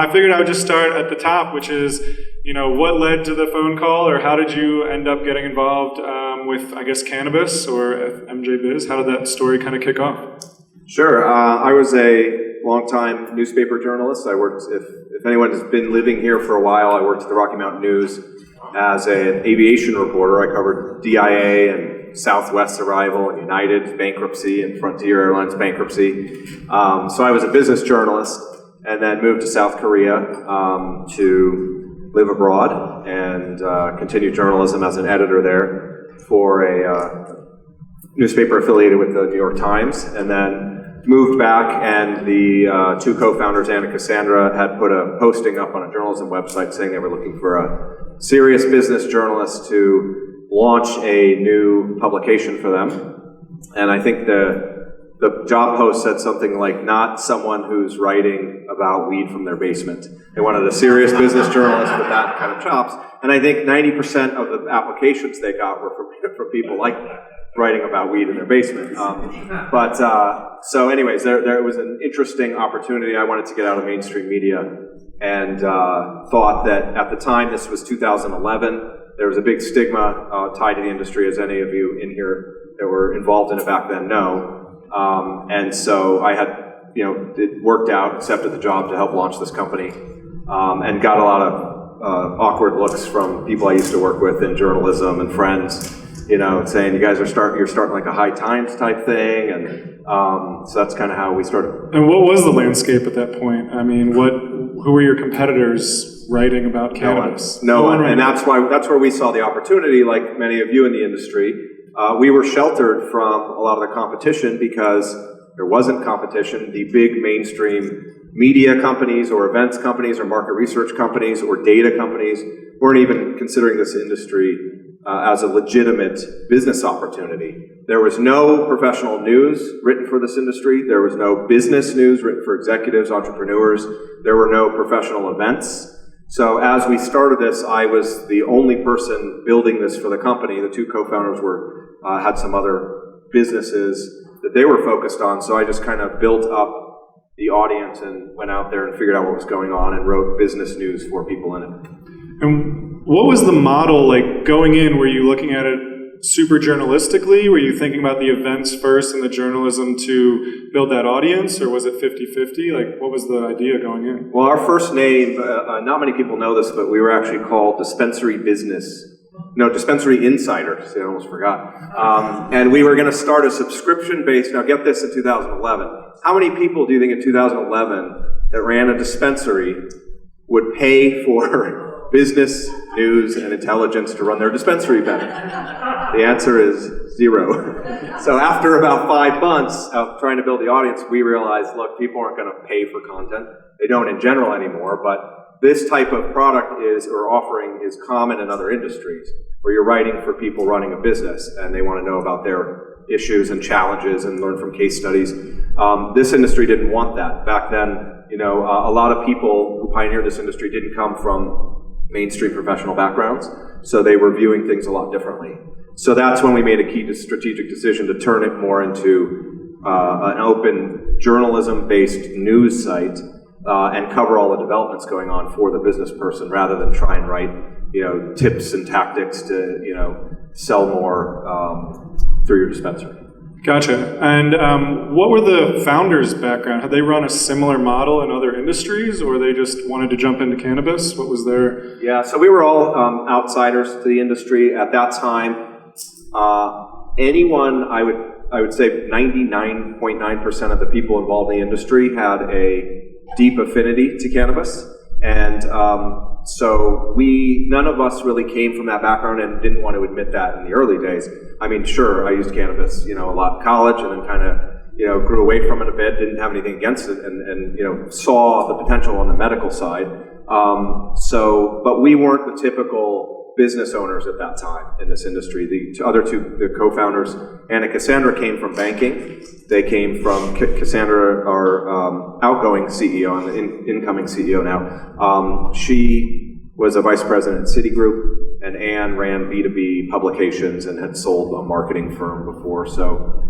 I figured I would just start at the top, which is, what led to the phone call, or how did you end up getting involved with, I guess, cannabis or MJ Biz? How did that story kind of kick off? Sure. I was a longtime newspaper journalist. I worked, if anyone has been living here for a while, I worked at the Rocky Mountain News as an aviation reporter. I covered DIA and Southwest's arrival and United's bankruptcy and Frontier Airlines bankruptcy. So I was a business journalist and then moved to South Korea to live abroad and continue journalism as an editor there for a newspaper affiliated with the New York Times, and then moved back, and the two co-founders, Ann and Cassandra, had put a posting up on a journalism website saying they were looking for a serious business journalist to launch a new publication for them. And I think the job post said something like, not someone who's writing about weed from their basement. They wanted a serious business journalist with that kind of chops. And I think 90% of the applications they got were from people like writing about weed in their basement. So anyways, there was an interesting opportunity. I wanted to get out of mainstream media and thought that at the time, this was 2011, there was a big stigma tied to the industry, as any of you in here that were involved in it back then know. And so I had, it worked out, accepted the job to help launch this company, and got a lot of awkward looks from people I used to work with in journalism and friends, saying, you guys you're starting like a High Times type thing, and so that's kind of how we started. And what was the landscape at that point? I mean, who were your competitors writing about cannabis? No one, and that's where we saw the opportunity, like many of you in the industry. We were sheltered from a lot of the competition because there wasn't competition. The big mainstream media companies or events companies or market research companies or data companies weren't even considering this industry as a legitimate business opportunity. There was no professional news written for this industry. There was no business news written for executives, entrepreneurs. There were no professional events. So as we started this, I was the only person building this for the company. The two co-founders had some other businesses that they were focused on. So I just kind of built up the audience and went out there and figured out what was going on and wrote business news for people in it. And what was the model like going in? Were you looking at it super journalistically? Were you thinking about the events first and the journalism to build that audience, or was it 50-50? Like, what was the idea going in? Well, our first name, not many people know this, but we were actually called Dispensary Insider. See, I almost forgot. And we were going to start a subscription-based, now get this, in 2011. How many people do you think in 2011 that ran a dispensary would pay for business, news, and intelligence to run their dispensary better? The answer is 0. So after about 5 months of trying to build the audience, we realized, look, people aren't going to pay for content. They don't in general anymore, but this type of product or offering is common in other industries, where you're writing for people running a business and they want to know about their issues and challenges and learn from case studies. This industry didn't want that. Back then, a lot of people who pioneered this industry didn't come from mainstream professional backgrounds, so they were viewing things a lot differently. So that's when we made a key strategic decision to turn it more into an open journalism-based news site and cover all the developments going on for the business person, rather than try and write tips and tactics to sell more through your dispensary. Gotcha. And what were the founders' background? Had they run a similar model in other industries, or they just wanted to jump into cannabis? What was their... Yeah, so we were all outsiders to the industry at that time. Anyone, I would say 99.9% of the people involved in the industry had a deep affinity to cannabis. And so none of us really came from that background and didn't want to admit that in the early days. I mean, sure, I used cannabis, a lot in college, and then kind of, grew away from it a bit, didn't have anything against it, and saw the potential on the medical side. But we weren't the typical business owners at that time in this industry. The co-founders, Anna and Cassandra, came from banking. They came from, Cassandra, our outgoing CEO and incoming CEO now. She was a vice president at Citigroup, and Ann ran B2B publications and had sold a marketing firm before. So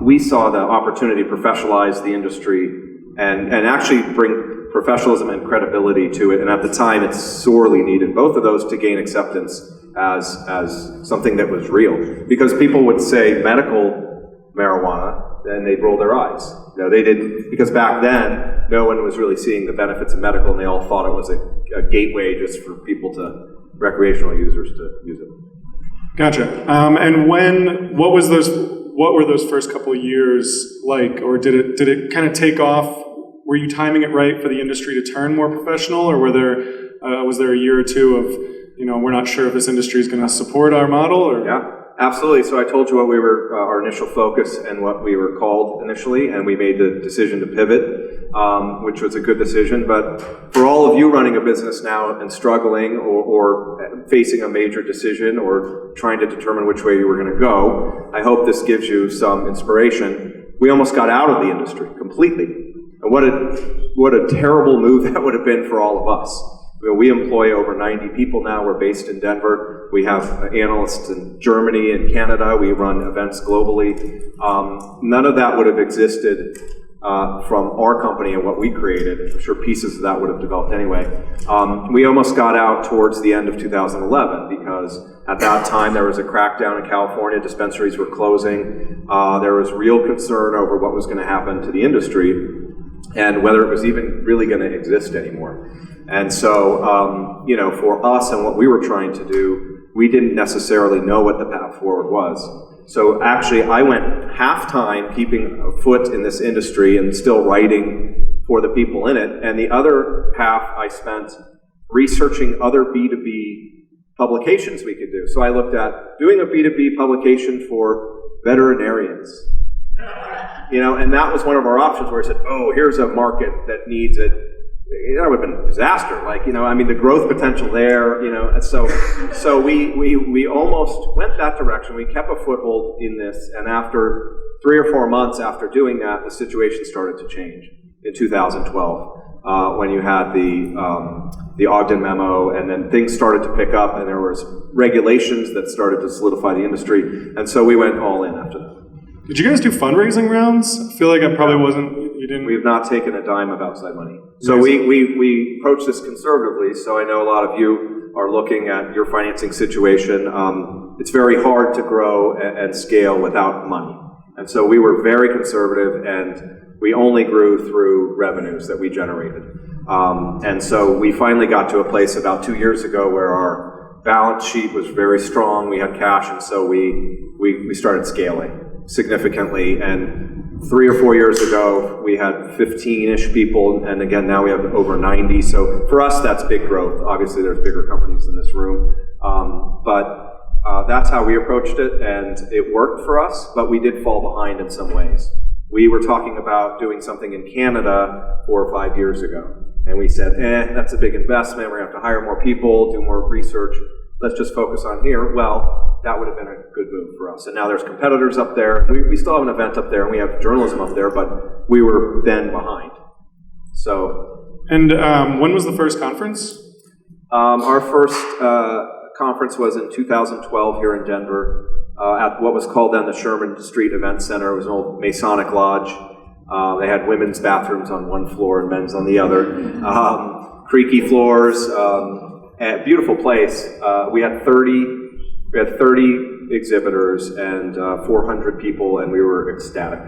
we saw the opportunity to professionalize the industry and actually bring professionalism and credibility to it, and at the time it sorely needed both of those to gain acceptance as something that was real. Because people would say medical marijuana, and they'd roll their eyes. They didn't, because back then, no one was really seeing the benefits of medical, and they all thought it was a gateway just for people recreational users to use it. Gotcha. And what were those first couple of years like, or did it kind of take off? Were you timing it right for the industry to turn more professional, or was there a year or two of, we're not sure if this industry is going to support our model? Or? Yeah, absolutely. So I told you what we were, our initial focus and what we were called initially, and we made the decision to pivot, which was a good decision. But for all of you running a business now and struggling or facing a major decision or trying to determine which way you were going to go, I hope this gives you some inspiration. We almost got out of the industry completely. And what a terrible move that would have been for all of us. We employ over 90 people now. We're based in Denver. We have analysts in Germany and Canada. We run events globally. None of that would have existed from our company and what we created. I'm sure pieces of that would have developed anyway. We almost got out towards the end of 2011 because at that time there was a crackdown in California. Dispensaries were closing. There was real concern over what was going to happen to the industry and whether it was even really going to exist anymore. And so, for us and what we were trying to do, we didn't necessarily know what the path forward was. So actually, I went half-time keeping a foot in this industry and still writing for the people in it, and the other half I spent researching other B2B publications we could do. So I looked at doing a B2B publication for veterinarians. And that was one of our options where I said, here's a market that needs it. That would have been a disaster. The growth potential there, and so we almost went that direction. We kept a foothold in this, and after 3 or 4 months after doing that, the situation started to change in 2012 when you had the Ogden memo, and then things started to pick up, and there was regulations that started to solidify the industry, and so we went all in after that. Did you guys do fundraising rounds? I feel like I probably wasn't. You didn't. We have not taken a dime of outside money. So we approach this conservatively. So I know a lot of you are looking at your financing situation. It's very hard to grow and scale without money. And so we were very conservative, and we only grew through revenues that we generated. And so we finally got to a place about 2 years ago where our balance sheet was very strong. We had cash, and so we started scaling significantly, and 3 or 4 years ago we had 15-ish people, and again now we have over 90. So for us that's big growth. Obviously there's bigger companies in this room, but that's how we approached it, and it worked for us, but we did fall behind in some ways. We were talking about doing something in Canada 4 or 5 years ago, and we said, that's a big investment, we're going to have to hire more people, do more research, let's just focus on here. Well, that would have been a good move for us. And now there's competitors up there. We still have an event up there, and we have journalism up there, but we were then behind. So. And when was the first conference? Our first conference was in 2012 here in Denver at what was called then the Sherman Street Event Center. It was an old Masonic lodge. They had women's bathrooms on one floor and men's on the other. Creaky floors, a beautiful place. We had 30 exhibitors and 400 people, and we were ecstatic.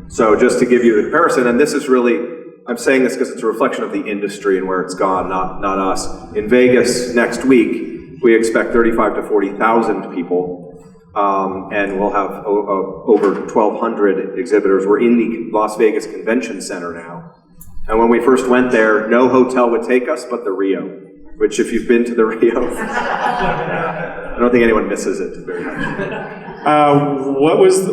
So just to give you the comparison, and this is really, I'm saying this because it's a reflection of the industry and where it's gone, not us. In Vegas next week, we expect 35 to 40,000 people, and we'll have over 1,200 exhibitors. We're in the Las Vegas Convention Center now. And when we first went there, no hotel would take us but the Rio, which if you've been to the Rio, I don't think anyone misses it very much.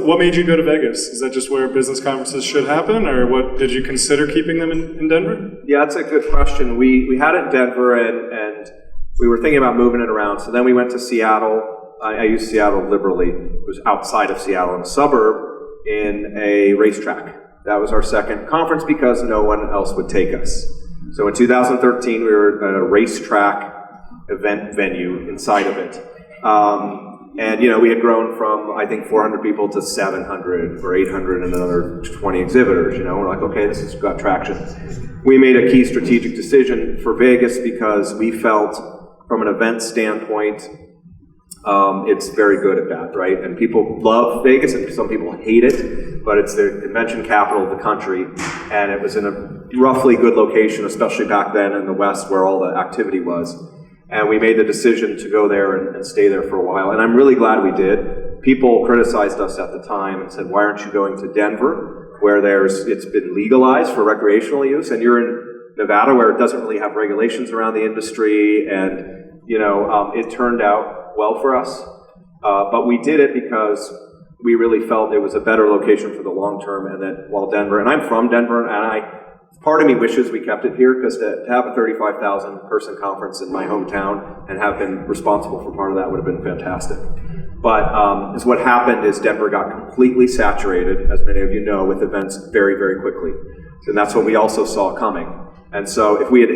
What made you go to Vegas? Is that just where business conferences should happen, or what did you consider keeping them in Denver? Yeah, that's a good question. We had it in Denver, and we were thinking about moving it around. So then we went to Seattle. I use Seattle liberally. It was outside of Seattle, in a suburb, in a racetrack. That was our second conference because no one else would take us. So in 2013, we were at a racetrack event venue inside of it. And, you know, we had grown from, I think, 400 people to 700 or 800 and another 20 exhibitors, you know. We're like, okay, this has got traction. We made a key strategic decision for Vegas because we felt, from an event standpoint, it's very good at that, right? And people love Vegas, and some people hate it, but it's the convention capital of the country, and it was in a roughly good location, especially back then in the West where all the activity was. And we made the decision to go there and stay there for a while, and I'm really glad we did. People criticized us at the time and said, why aren't you going to Denver, where it's been legalized for recreational use, and you're in Nevada where it doesn't really have regulations around the industry, and, you know, it turned out well for us, but we did it because we really felt it was a better location for the long term, and that while Denver, and I'm from Denver, and part of me wishes we kept it here, because to have a 35,000 person conference in my hometown and have been responsible for part of that would have been fantastic. But what happened is Denver got completely saturated, as many of you know, with events very, very quickly. And that's what we also saw coming. And so if we had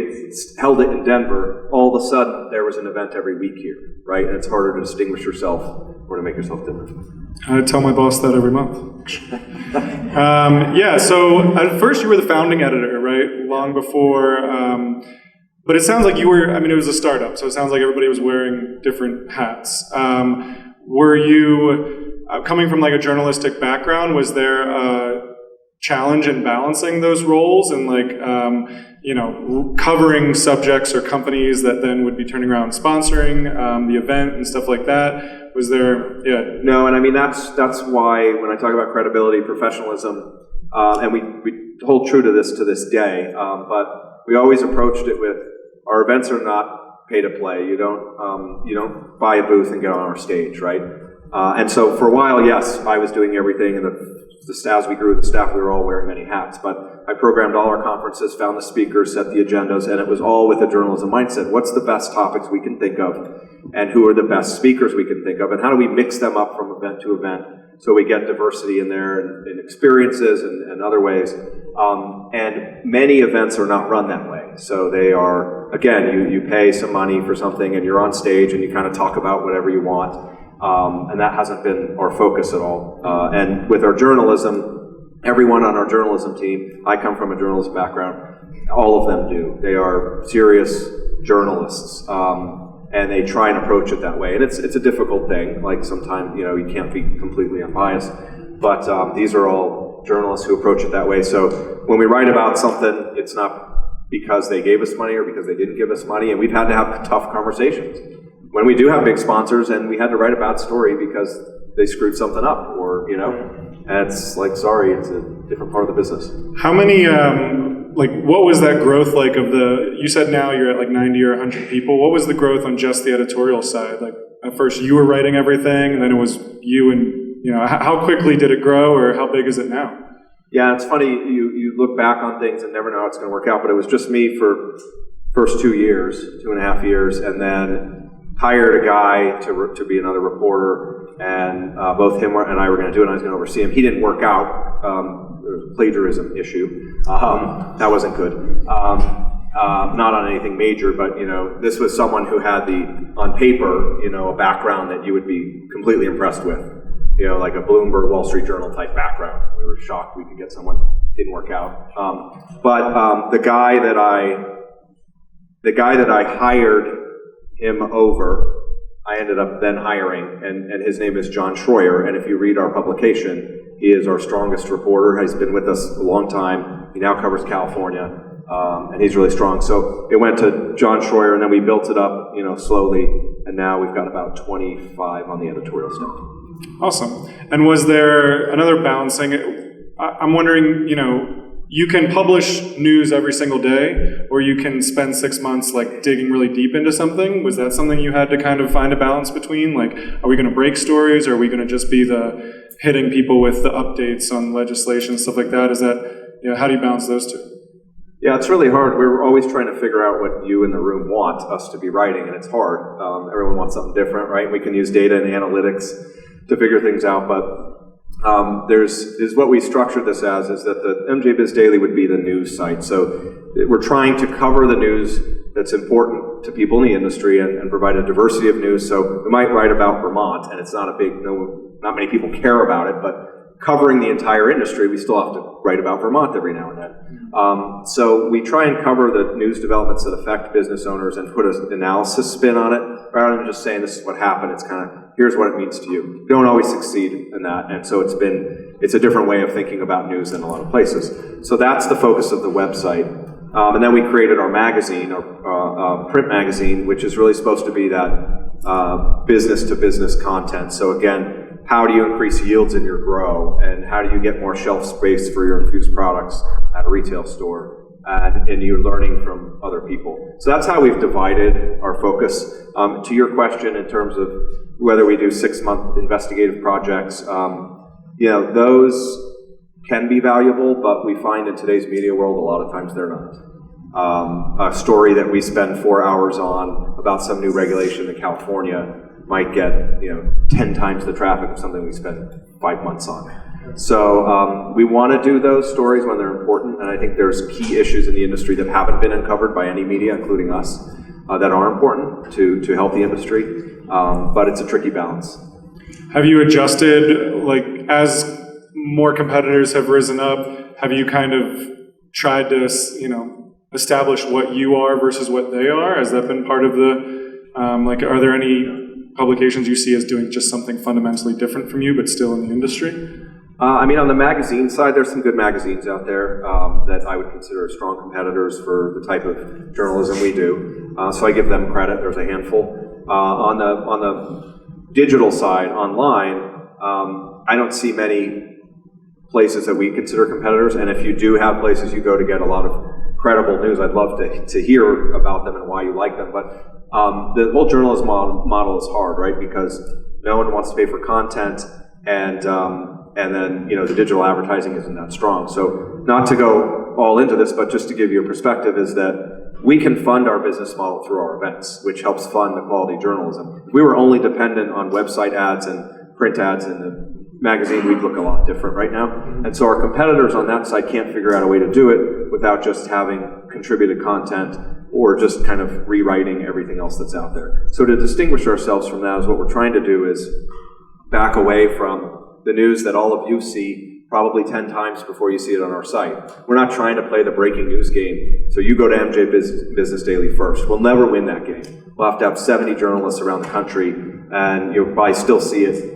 held it in Denver, all of a sudden there was an event every week here, right? And it's harder to distinguish yourself or to make yourself different. I tell my boss that every month. Yeah, so at first you were the founding editor, right? Long before, but it sounds like you were, I mean, it was a startup, so it sounds like everybody was wearing different hats. Were you, coming from like a journalistic background, was there a challenge in balancing those roles and like, you know, covering subjects or companies that then would be turning around and sponsoring the event and stuff like that? Was there, yeah. No, and I mean, that's why when I talk about credibility, professionalism, and we hold true to this day, but we always approached it with, our events are not pay to play. You don't buy a booth and get on our stage, right? And so for a while, yes, I was doing everything, and as we grew the staff, we were all wearing many hats, but I programmed all our conferences, found the speakers, set the agendas, and it was all with a journalism mindset. What's the best topics we can think of, and who are the best speakers we can think of, and how do we mix them up from event to event so we get diversity in there and experiences and other ways. And many events are not run that way. So they are, again, you pay some money for something and you're on stage and you kind of talk about whatever you want. And that hasn't been our focus at all. And with our journalism, everyone on our journalism team, I come from a journalist background, all of them do. They are serious journalists, and they try and approach it that way. And it's a difficult thing. Like sometimes, you know, you can't be completely unbiased, but these are all journalists who approach it that way. So when we write about something, it's not because they gave us money or because they didn't give us money, and we've had to have tough conversations. When we do have big sponsors and we had to write a bad story because they screwed something up, or, you know, and it's like, sorry, it's a different part of the business. How many, like, what was that growth like of you said now you're at like 90 or 100 people. What was the growth on just the editorial side? Like, at first you were writing everything, and then it was you, and, you know, how quickly did it grow, or how big is it now? Yeah, it's funny, you look back on things and never know how it's going to work out, but it was just me for first 2.5 years, and then hired a guy to be another reporter, and both him and I were going to do it, and I was going to oversee him. He didn't work out. There was a plagiarism issue. That wasn't good. Not on anything major, but, you know, this was someone who had on paper, you know, a background that you would be completely impressed with. You know, like a Bloomberg, Wall Street Journal type background. We were shocked we could get someone. Didn't work out. But the guy that I hired him over, I ended up then hiring, and his name is John Schroyer, and if you read our publication, he is our strongest reporter. He's been with us a long time. He now covers California, and he's really strong. So it went to John Schroyer, and then we built it up, you know, slowly, and now we've got about 25 on the editorial staff. Awesome. And was there another balancing? I'm wondering, you know, you can publish news every single day, or you can spend 6 months like digging really deep into something. Was that something you had to kind of find a balance between? Like, are we going to break stories, or are we going to just be hitting people with the updates on legislation, stuff like that? Is that, you know, how do you balance those two? Yeah, it's really hard. We're always trying to figure out what you in the room want us to be writing, and it's hard. Everyone wants something different, right? We can use data and analytics to figure things out, but is what we structured this as, is that the MJ Biz Daily would be the news site. So we're trying to cover the news that's important to people in the industry and provide a diversity of news. So we might write about Vermont, and it's not a big, not many people care about it, but covering the entire industry, we still have to write about Vermont every now and then. So we try and cover the news developments that affect business owners and put an analysis spin on it, rather than just saying this is what happened. It's kind of, here's what it means to you. We don't always succeed in that, and so it's a different way of thinking about news in a lot of places. So that's the focus of the website. And then we created our magazine, our print magazine, which is really supposed to be that business-to-business content. So again, how do you increase yields in your grow, and how do you get more shelf space for your infused products at a retail store, and you're learning from other people. So that's how we've divided our focus. To your question in terms of whether we do 6-month investigative projects, those can be valuable, but we find in today's media world a lot of times they're not. A story that we spend 4 hours on about some new regulation in California might get 10 times the traffic of something we spend 5 months on. So we want to do those stories when they're important, and I think there's key issues in the industry that haven't been uncovered by any media, including us, that are important to help the industry, but it's a tricky balance. Have you adjusted, as more competitors have risen up, have you kind of tried to, establish what you are versus what they are? Has that been part of the, are there any publications you see as doing just something fundamentally different from you, but still in the industry? On the magazine side, there's some good magazines out there that I would consider strong competitors for the type of journalism we do. So I give them credit. There's a handful. On the digital side, online, I don't see many places that we consider competitors, and if you do have places you go to get a lot of credible news, I'd love to hear about them and why you like them. But the whole journalism model is hard, right? Because no one wants to pay for content, and then the digital advertising isn't that strong. So not to go all into this, but just to give you a perspective, is that we can fund our business model through our events, which helps fund the quality journalism. If we were only dependent on website ads and print ads in the magazine, we'd look a lot different right now. And so our competitors on that side can't figure out a way to do it without just having contributed content or just kind of rewriting everything else that's out there. So to distinguish ourselves from that is what we're trying to do is back away from the news that all of you see probably 10 times before you see it on our site. We're not trying to play the breaking news game. So you go to MJ Business Daily first. We'll never win that game. We'll have to have 70 journalists around the country, and you'll probably still see it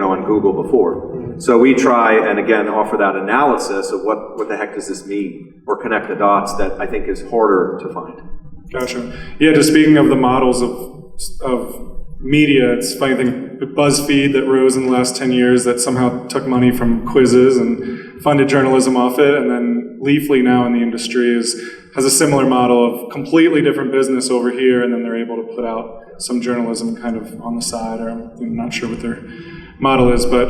on Google before. So we try and again offer that analysis of what the heck does this mean, or connect the dots that I think is harder to find. Gotcha. Yeah, just speaking of the models of media, it's a funny thing, BuzzFeed that rose in the last 10 years that somehow took money from quizzes and funded journalism off it, and then Leafly now in the industry has a similar model of completely different business over here, and then they're able to put out some journalism kind of on the side, or I'm not sure what their model is, but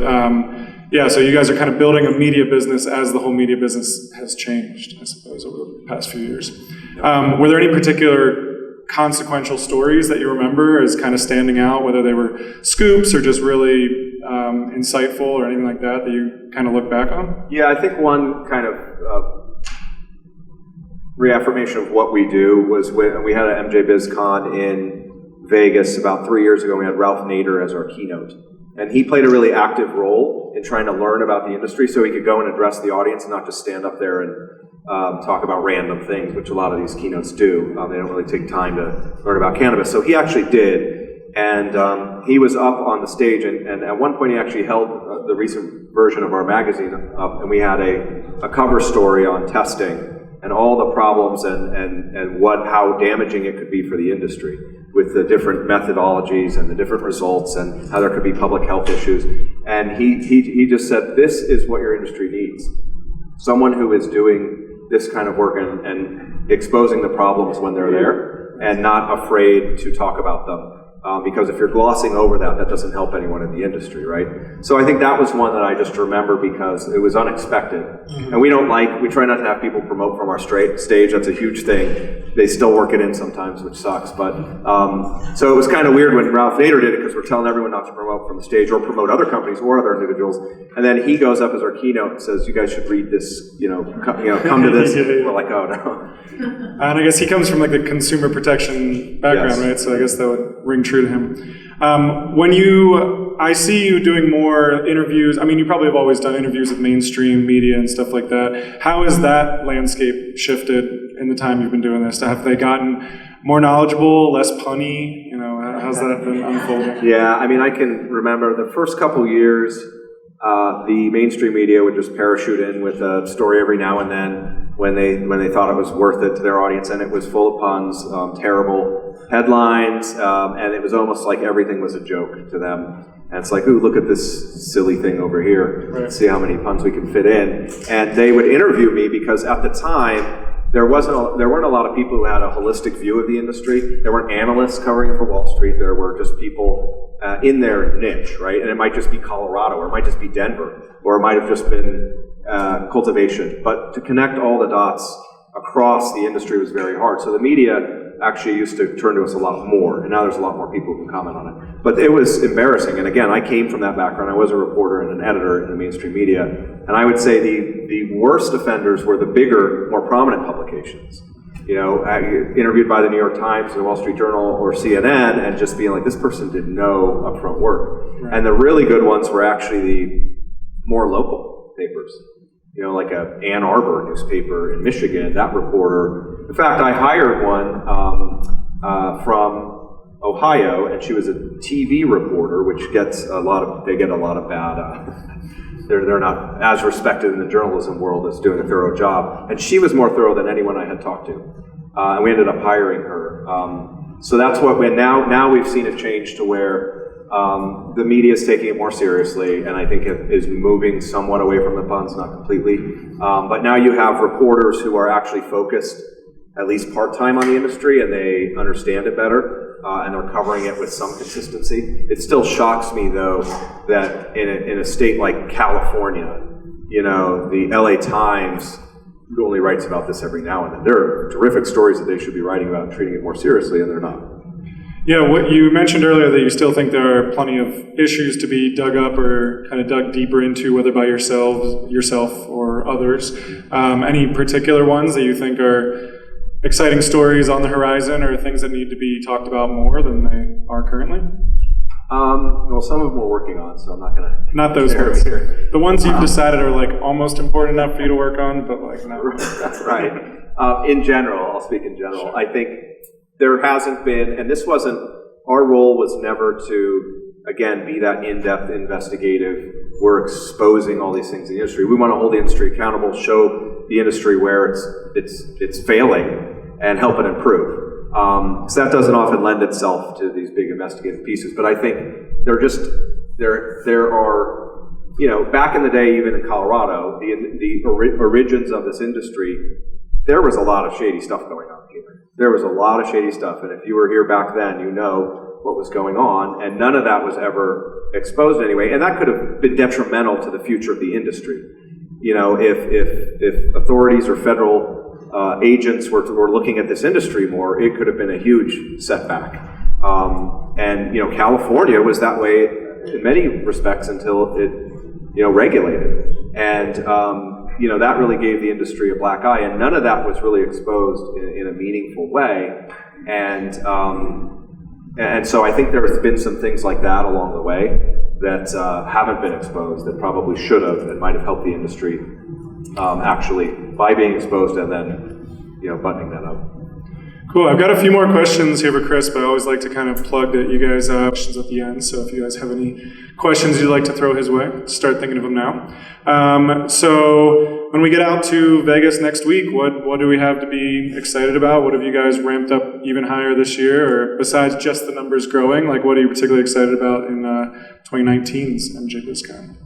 so you guys are kind of building a media business as the whole media business has changed, I suppose, over the past few years. Were there any particular consequential stories that you remember as kind of standing out, whether they were scoops or just really insightful or anything like that you kind of look back on? Yeah, I think one kind of reaffirmation of what we do was when we had an MJ BizCon in Vegas about 3 years ago. We had Ralph Nader as our keynote. And he played a really active role in trying to learn about the industry so he could go and address the audience and not just stand up there and talk about random things, which a lot of these keynotes do. They don't really take time to learn about cannabis. So he actually did. And he was up on the stage, and at one point he actually held the recent version of our magazine up, and we had a cover story on testing and all the problems and how damaging it could be for the industry, with the different methodologies and the different results and how there could be public health issues. And he just said, this is what your industry needs. Someone who is doing this kind of work and exposing the problems when they're there and not afraid to talk about them. Because if you're glossing over that, that doesn't help anyone in the industry, right? So I think that was one that I just remember because it was unexpected. And we try not to have people promote from our stage. That's a huge thing. They still work it in sometimes, which sucks. But so it was kind of weird when Ralph Nader did it because we're telling everyone not to promote from the stage or promote other companies or other individuals. And then he goes up as our keynote and says, "You guys should read this. Come to this." We're like, "Oh no." And I guess he comes from like the consumer protection background, right? So I guess that would ring true to him. I see you doing more interviews. I mean, you probably have always done interviews with mainstream media and stuff like that. How has that landscape shifted in the time you've been doing this? Have they gotten more knowledgeable, less punny? How's that been unfolding? Yeah, I mean, I can remember the first couple years, the mainstream media would just parachute in with a story every now and then when they thought it was worth it to their audience, and it was full of puns, terrible headlines, and it was almost like everything was a joke to them. And it's like, ooh, look at this silly thing over here. Right. See how many puns we can fit in. And they would interview me because at the time, there weren't a lot of people who had a holistic view of the industry. There weren't analysts covering for Wall Street. There were just people in their niche, right? And it might just be Colorado, or it might just be Denver, or it might have just been cultivation. But to connect all the dots across the industry was very hard. So the media actually used to turn to us a lot more, and now there's a lot more people who can comment on it. But it was embarrassing, and again, I came from that background. I was a reporter and an editor in the mainstream media, and I would say the worst offenders were the bigger, more prominent publications. Interviewed by the New York Times, the Wall Street Journal, or CNN, and just being like, this person did no upfront work. Right. And the really good ones were actually the more local papers. Like a Ann Arbor newspaper in Michigan, that reporter. In fact, I hired one from Ohio, and she was a TV reporter, which gets they get a lot of bad, they're not as respected in the journalism world as doing a thorough job. And she was more thorough than anyone I had talked to. And we ended up hiring her. So that's now we've seen it change to where the media is taking it more seriously, and I think it is moving somewhat away from the puns, not completely. But now you have reporters who are actually focused, at least part-time, on the industry, and they understand it better, and they're covering it with some consistency. It still shocks me, though, that in a state like California, the LA Times only writes about this every now and then. There are terrific stories that they should be writing about and treating it more seriously, and they're not. Yeah, what you mentioned earlier that you still think there are plenty of issues to be dug up or kind of dug deeper into, whether by yourself or others. Any particular ones that you think are exciting stories on the horizon or things that need to be talked about more than they are currently? Well, some of them we're working on, so I'm not going to. Not those ones. Here. The ones you've decided are like almost important enough for you to work on, but like not. Right. In general, I'll speak in general. I think there hasn't been, and this wasn't, our role was never to, again, be that in-depth investigative, we're exposing all these things in the industry. We want to hold the industry accountable, show the industry where it's failing, and help it improve. So that doesn't often lend itself to these big investigative pieces, but I think there are, back in the day, even in Colorado, the origins of this industry, there was a lot of shady stuff going on here. There was a lot of shady stuff, and if you were here back then, you know what was going on, and none of that was ever exposed anyway, and that could have been detrimental to the future of the industry. If authorities or federal agents were looking at this industry more, it could have been a huge setback. And California was that way in many respects until it regulated, and that really gave the industry a black eye, and none of that was really exposed in a meaningful way. And so I think there's been some things like that along the way that haven't been exposed that probably should have and might have helped the industry actually by being exposed and then buttoning that up. Cool. I've got a few more questions here for Chris, but I always like to kind of plug that you guys questions at the end. So if you guys have any questions you'd like to throw his way, start thinking of them now. So when we get out to Vegas next week, what do we have to be excited about? What have you guys ramped up even higher this year? Or besides just the numbers growing, what are you particularly excited about in 2019's MJBizCon?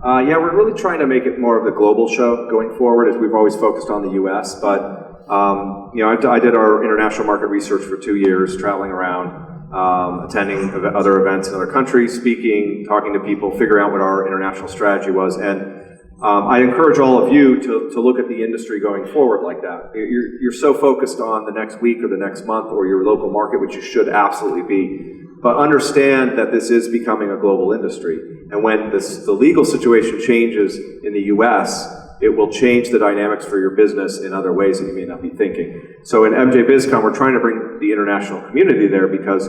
We're really trying to make it more of the global show going forward, as we've always focused on the U.S., but I did our international market research for 2 years, traveling around. attending other events in other countries, speaking, talking to people, figuring out what our international strategy was. And I'd encourage all of you to look at the industry going forward like that. You're so focused on the next week or the next month or your local market, which you should absolutely be. But understand that this is becoming a global industry. And when the legal situation changes in the US, it will change the dynamics for your business in other ways that you may not be thinking. So in MJ BizCon, we're trying to bring the international community there because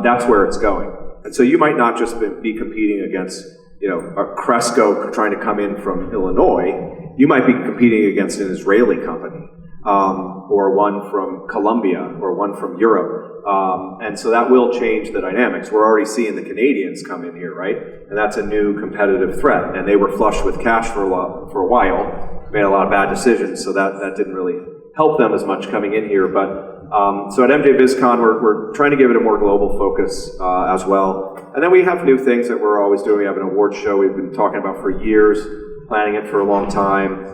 that's where it's going. And so you might not just be competing against, a Cresco trying to come in from Illinois. You might be competing against an Israeli company, or one from Colombia, or one from Europe. And so that will change the dynamics. We're already seeing the Canadians come in here, right? And that's a new competitive threat. And they were flush with cash for a while, made a lot of bad decisions, so that didn't really help them as much coming in here. But so at MJ BizCon, we're trying to give it a more global focus as well. And then we have new things that we're always doing. We have an awards show we've been talking about for years, planning it for a long time.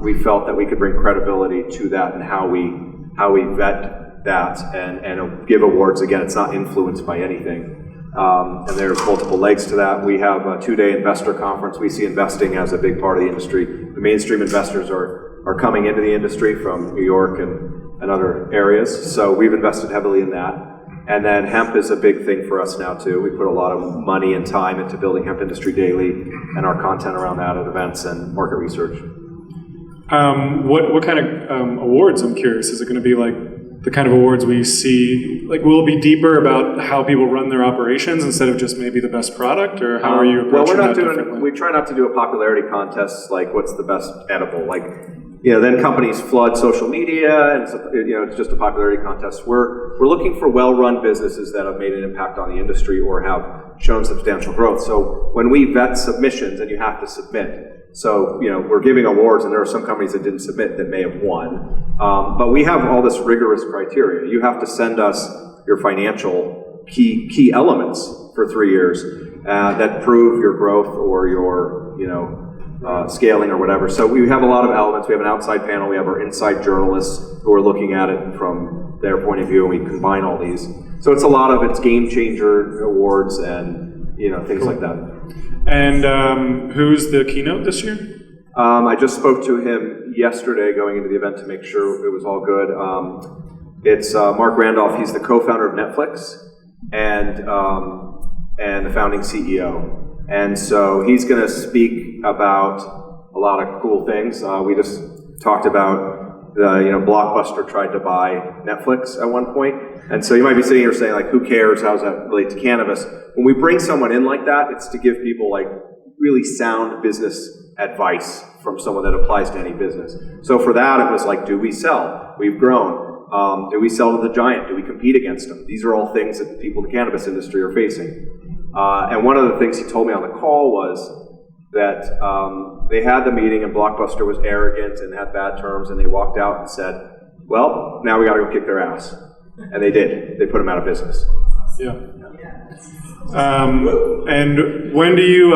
We felt that we could bring credibility to that and how we vet that and give awards. Again, it's not influenced by anything. And there's multiple legs to that. We have a 2-day investor conference. We see investing as a big part of the industry. The mainstream investors are coming into the industry from New York and other areas. So we've invested heavily in that. And then hemp is a big thing for us now too. We put a lot of money and time into building Hemp Industry Daily and our content around that at events and market research. What kind of awards, I'm curious, is it going to be like the kind of awards we see, like will it be deeper about how people run their operations instead of just maybe the best product, or how are you approaching that differently? We try not to do a popularity contest like what's the best edible, like, then companies flood social media and it's just a popularity contest. We're looking for well-run businesses that have made an impact on the industry or have shown substantial growth. So when we vet submissions, and you have to submit, so we're giving awards, and there are some companies that didn't submit that may have won, but we have all this rigorous criteria. You have to send us your financial key elements for 3 years that prove your growth or your scaling or whatever. So we have a lot of elements. We have an outside panel. We have our inside journalists who are looking at it from their point of view, and we combine all these. So it's game changer awards and things like that. And who's the keynote this year? I just spoke to him yesterday going into the event to make sure it was all good. It's Mark Randolph. He's the co-founder of Netflix and the founding CEO. And so he's going to speak about a lot of cool things. We just talked about Blockbuster tried to buy Netflix at one point. And so you might be sitting here saying, like, who cares? How does that relate to cannabis? When we bring someone in like that, it's to give people like really sound business advice from someone that applies to any business. So for that, it was like, do we sell? We've grown. Do we sell to the giant? Do we compete against them? These are all things that the people in the cannabis industry are facing. And one of the things he told me on the call was that they had the meeting and Blockbuster was arrogant and had bad terms, and they walked out and said, well, now we got to go kick their ass. And they did. They put them out of business. Yeah. And when do you,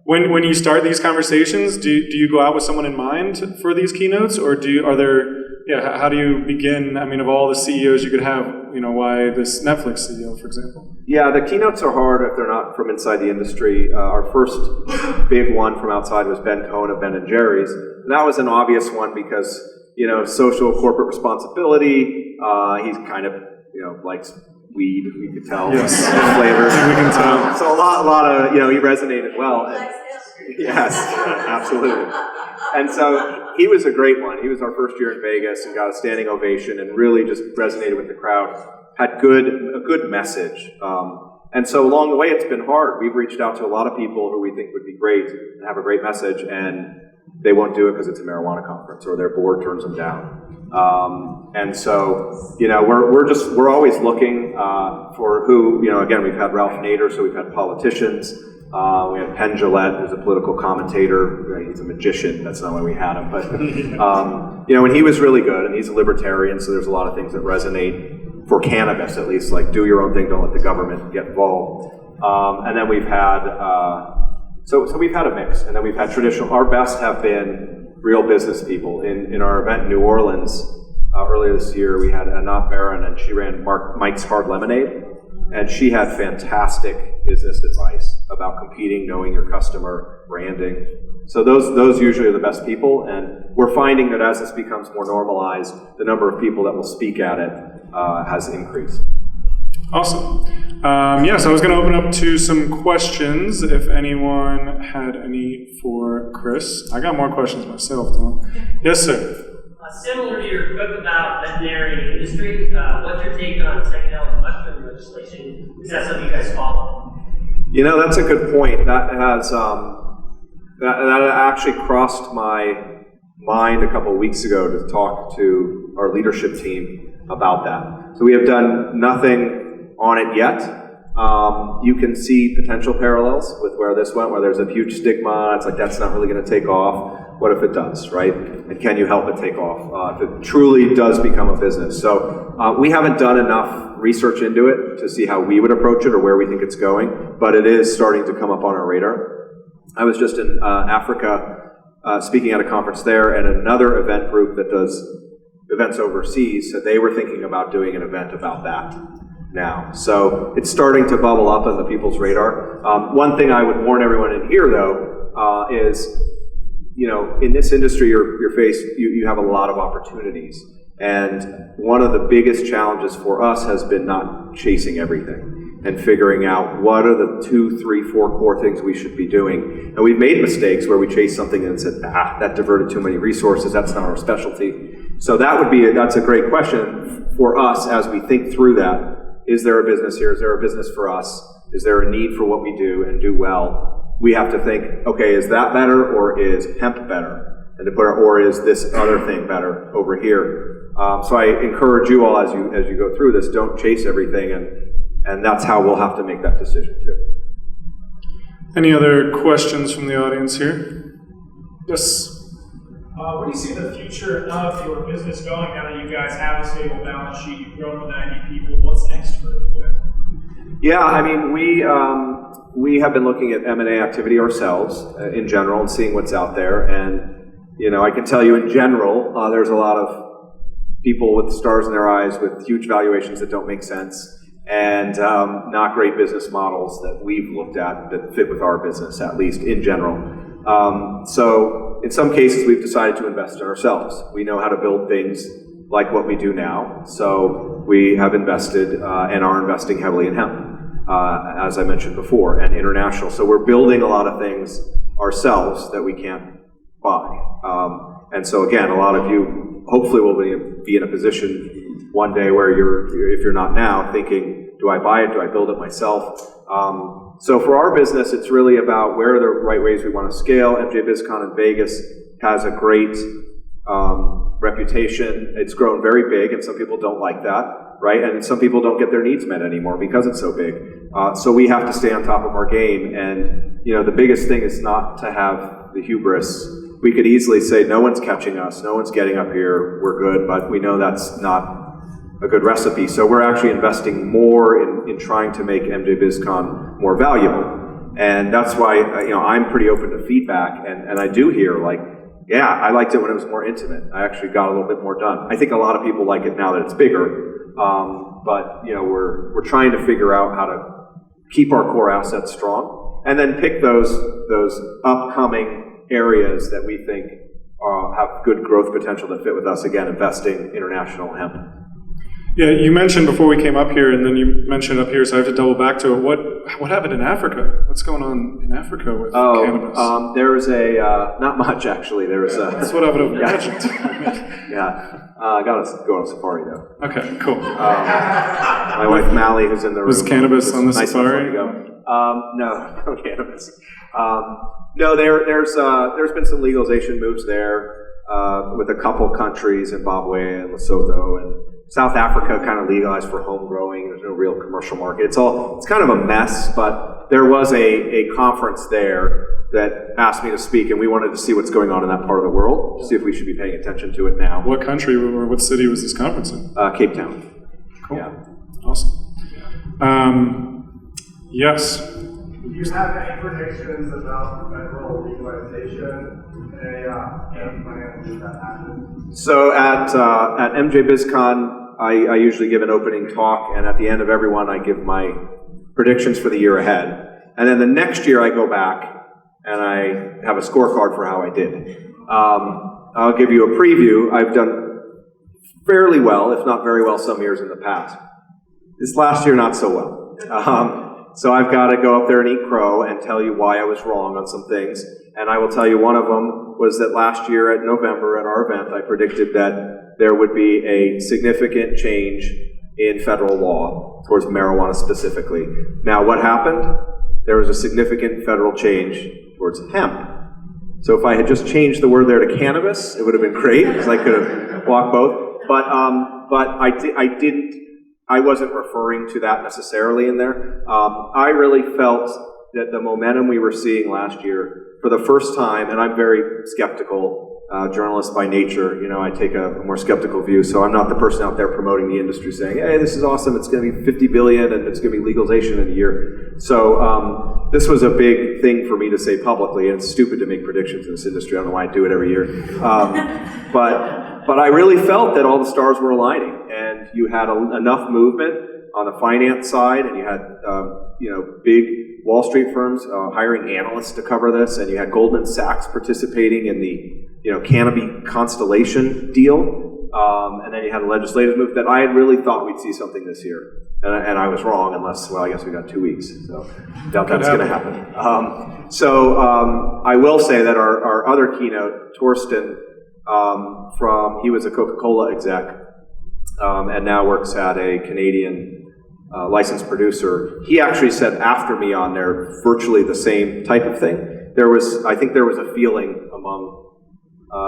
when you start these conversations, do you go out with someone in mind for these keynotes, or how do you begin? I mean, of all the CEOs you could have, why this Netflix CEO, for example? Yeah, the keynotes are hard if they're not from inside the industry. Our first big one from outside was Ben Cohen of Ben & Jerry's. And that was an obvious one because, social corporate responsibility. He's kind of, likes weed, we could tell. Yes. Flavors. We can tell. So a lot of, he resonated well. Yes, absolutely. And so he was a great one. He was our first year in Vegas and got a standing ovation and really just resonated with the crowd. Had a good message. And so along the way, it's been hard. We've reached out to a lot of people who we think would be great and have a great message, and they won't do it because it's a marijuana conference or their board turns them down. And so, we're always looking for who, again, we've had Ralph Nader, so we've had politicians. We had Penn Jillette, who's a political commentator. He's a magician. That's not why we had him. But, and he was really good, and he's a libertarian, so there's a lot of things that resonate for cannabis, at least, like do your own thing, don't let the government get involved. And then we've had, so we've had a mix, and then we've had traditional. Our best have been real business people. In our event in New Orleans, earlier this year. We had Anat Baron, and she ran Mike's Hard Lemonade, and she had fantastic business advice about competing, knowing your customer, branding. So those usually are the best people, and we're finding that as this becomes more normalized, the number of people that will speak at it has increased. Awesome. So I was going to open up to some questions if anyone had any for Chris. I got more questions myself, Tom. Yes, sir. Similar to your book about veterinary industry, what's your take on psychedelic mushroom legislation? Is that something you guys follow? That's a good point. That has that actually crossed my mind a couple of weeks ago to talk to our leadership team about that. So we have done nothing on it yet. You can see potential parallels with where this went, where there's a huge stigma. It's like, that's not really going to take off. What if it does, right? And can you help it take off? If it truly does become a business. So we haven't done enough research into it to see how we would approach it or where we think it's going, but it is starting to come up on our radar. I was just in Africa speaking at a conference there, and another event group that does events overseas said they were thinking about doing an event about that now. So it's starting to bubble up on the people's radar. One thing I would warn everyone in here, though, is, in this industry, you have a lot of opportunities. And one of the biggest challenges for us has been not chasing everything and figuring out what are the 2, 3, 4 core things we should be doing. And we've made mistakes where we chased something and said, that diverted too many resources, that's not our specialty. So that's a great question for us as we think through that. Is there a business here? Is there a business for us? Is there a need for what we do and do well? We have to think, okay, is that better, or is hemp better? And or is this other thing better over here? So I encourage you all as you go through this, don't chase everything, and that's how we'll have to make that decision too. Any other questions from the audience here? Yes. Where do you see the future of your business going now that you guys have a stable balance sheet, you've grown to 90 people? What's next for you guys? Yeah, I mean, we have been looking at M&A activity ourselves in general and seeing what's out there. And, I can tell you in general, there's a lot of people with stars in their eyes with huge valuations that don't make sense and not great business models that we've looked at that fit with our business, at least in general. So in some cases, we've decided to invest in ourselves. We know how to build things like what we do now. So we have invested and are investing heavily in hemp, as I mentioned before, and international. So we're building a lot of things ourselves that we can't buy. And so again, a lot of you hopefully will be in a position one day where if you're not now, thinking, do I buy it? Do I build it myself? So for our business, it's really about where are the right ways we want to scale. MJ BizCon in Vegas has a great reputation. It's grown very big, and some people don't like that, right? And some people don't get their needs met anymore because it's so big. So we have to stay on top of our game. And the biggest thing is not to have the hubris. We could easily say, no one's catching us, no one's getting up here, we're good, but we know that's not a good recipe. So we're actually investing more in trying to make MJ BizCon more valuable. And that's why I'm pretty open to feedback, and I do hear I liked it when it was more intimate. I actually got a little bit more done. I think a lot of people like it now that it's bigger, but we're trying to figure out how to keep our core assets strong, and then pick those upcoming areas that we think have good growth potential that fit with us. Again, investing international hemp. Yeah, you mentioned before we came up here, and then you mentioned up here, so I have to double back to it. What happened in Africa? What's going on in Africa with cannabis? There was not much actually. There was That's what I would have imagined. I got to go on safari though. Okay, cool. My wife Mally, who's in the room. Was cannabis on the nice safari? No cannabis. No, there's been some legalization moves there with a couple countries, Zimbabwe and Lesotho, and South Africa kind of legalized for home growing. There's no real commercial market. It's kind of a mess, but there was a conference there that asked me to speak, and we wanted to see what's going on in that part of the world, see if we should be paying attention to it now. What country or what city was this conference in? Cape Town. Cool. Yeah. Awesome. Yes. you have any predictions about federal legalization? Any plan to make that happen? So at MJ BizCon, I usually give an opening talk, and at the end of every one, I give my predictions for the year ahead. And then the next year, I go back and I have a scorecard for how I did. I'll give you a preview. I've done fairly well, if not very well, some years in the past. This last year, not so well. So I've got to go up there and eat crow and tell you why I was wrong on some things. And I will tell you one of them was that last year at November at our event, I predicted that there would be a significant change in federal law towards marijuana specifically. Now, what happened? There was a significant federal change towards hemp. So if I had just changed the word there to cannabis, it would have been great, because I could have walked both. But I wasn't referring to that necessarily in there. I really felt that the momentum we were seeing last year, for the first time, and I'm very skeptical, journalist by nature, I take a more skeptical view, so I'm not the person out there promoting the industry saying, hey, this is awesome, it's going to be 50 billion and it's going to be legalization in a year. So this was a big thing for me to say publicly, and it's stupid to make predictions in this industry. I don't know why I do it every year. But I really felt that all the stars were aligning, and you had enough movement on the finance side, and you had big Wall Street firms hiring analysts to cover this, and you had Goldman Sachs participating in the Canopy Constellation deal, and then you had a legislative move that I had really thought we'd see something this year, and I was wrong, unless, well, I guess we got 2 weeks, so I doubt that's going to happen. I will say that our other keynote, Torsten, he was a Coca-Cola exec, and now works at a Canadian licensed producer. He actually said after me on there virtually the same type of thing. I think there was a feeling among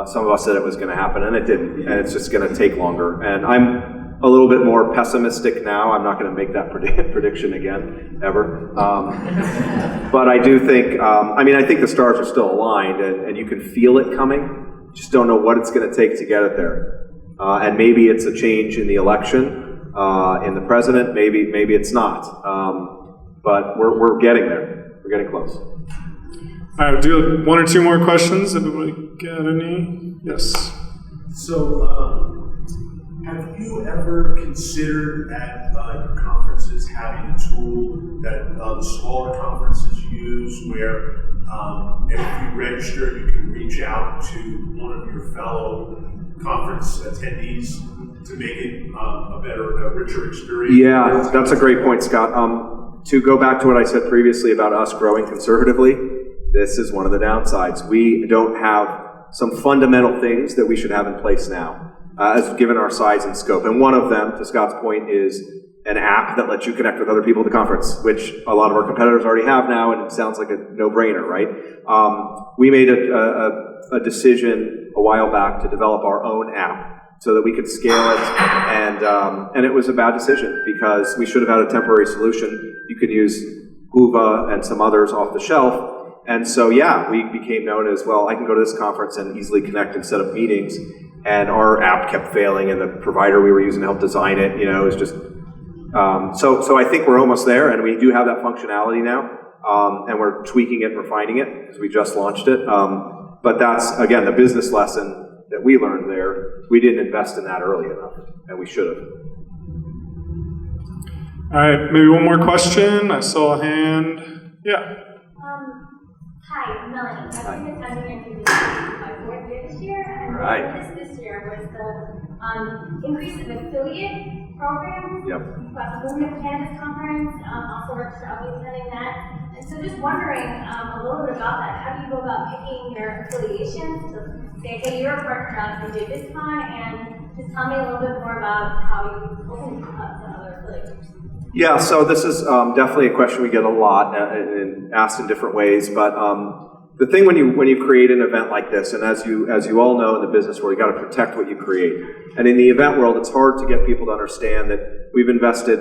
some of us that it was going to happen, and it didn't, and it's just going to take longer. And I'm a little bit more pessimistic now. I'm not going to make that prediction again, ever. But I do think, I think the stars are still aligned, and you can feel it coming. Just don't know what it's going to take to get it there. And maybe it's a change in the election. In the president, maybe it's not, but we're getting there. We're getting close. All right, we'll do one or two more questions. Everybody got any? Yes. So, have you ever considered at your conferences having a tool that the smaller conferences use, where if you register, you can reach out to one of your fellow conference attendees to make it a richer experience? Yeah, that's a great point, Scott. To go back to what I said previously about us growing conservatively, this is one of the downsides. We don't have some fundamental things that we should have in place now, as given our size and scope. And one of them, to Scott's point, is an app that lets you connect with other people at the conference, which a lot of our competitors already have now, and it sounds like a no-brainer, right? We made a decision a while back to develop our own app so that we could scale it, and it was a bad decision because we should have had a temporary solution. You could use Uva and some others off the shelf, and so yeah, we became known as, well, I can go to this conference and easily connect and set up meetings, and our app kept failing, and the provider we were using to help design it, was just, so I think we're almost there, and we do have that functionality now, and we're tweaking it and refining it because we just launched it, but that's, again, the business lesson that we learned there. We didn't invest in that early enough, and we should have. All right, maybe one more question. I saw a hand. Yeah. Hi, Melanie. I've been attending my 4th year this year, and this year was the increase of affiliate programs. Yep. You've got the Movement Cannabis Conference, also works, I'll be attending that. And so just wondering a little bit about that. How do you go about picking your affiliations? So say, hey, you're a partner of MJ BizCon, and just tell me a little bit more about how you open up to other affiliates. Yeah, so this is definitely a question we get a lot and asked in different ways. But the thing when you create an event like this, and as you all know in the business world, you got to protect what you create. And in the event world, it's hard to get people to understand that we've invested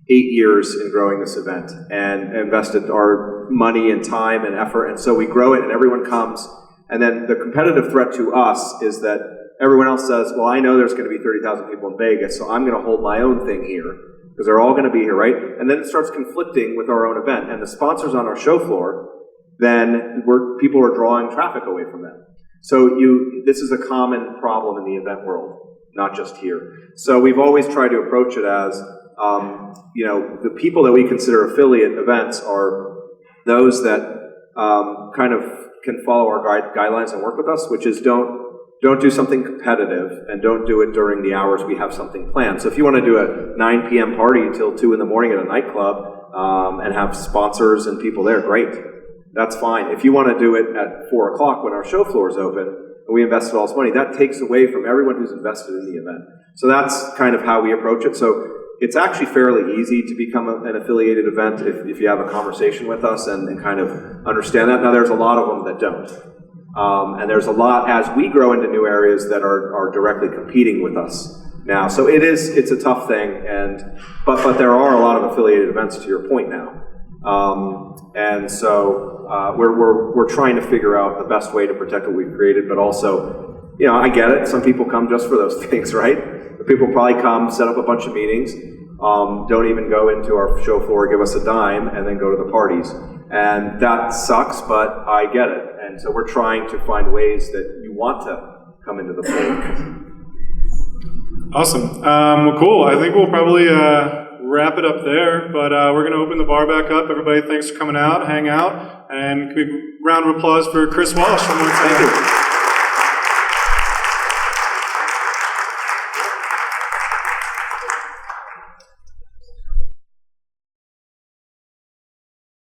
8 years in growing this event and invested our money and time and effort. And so we grow it, and everyone comes. And then the competitive threat to us is that everyone else says, well, I know there's going to be 30,000 people in Vegas, so I'm going to hold my own thing here. because they're all going to be here, right? And then it starts conflicting with our own event, and the sponsors on our show floor, then people are drawing traffic away from them. So this is a common problem in the event world, not just here. So we've always tried to approach it as, the people that we consider affiliate events are those that kind of can follow our guidelines and work with us, which is don't do something competitive and don't do it during the hours we have something planned. So if you want to do a 9 p.m. party until 2 in the morning at a nightclub and have sponsors and people there, great. That's fine. If you want to do it at 4 o'clock when our show floor is open and we invested all this money, that takes away from everyone who's invested in the event. So that's kind of how we approach it. So it's actually fairly easy to become an affiliated event if you have a conversation with us and kind of understand that. Now, there's a lot of them that don't. And there's a lot, as we grow into new areas, that are directly competing with us now. So it's a tough thing, but there are a lot of affiliated events, to your point now. And so we're trying to figure out the best way to protect what we've created, but also, I get it. Some people come just for those things, right? The people probably come, set up a bunch of meetings, don't even go into our show floor, give us a dime, and then go to the parties. And that sucks, but I get it. And so we're trying to find ways that you want to come into the fold. Awesome. Well, cool. I think we'll probably wrap it up there, but we're going to open the bar back up. Everybody, thanks for coming out, hang out, and a round of applause for Chris Walsh one more time. Thank you.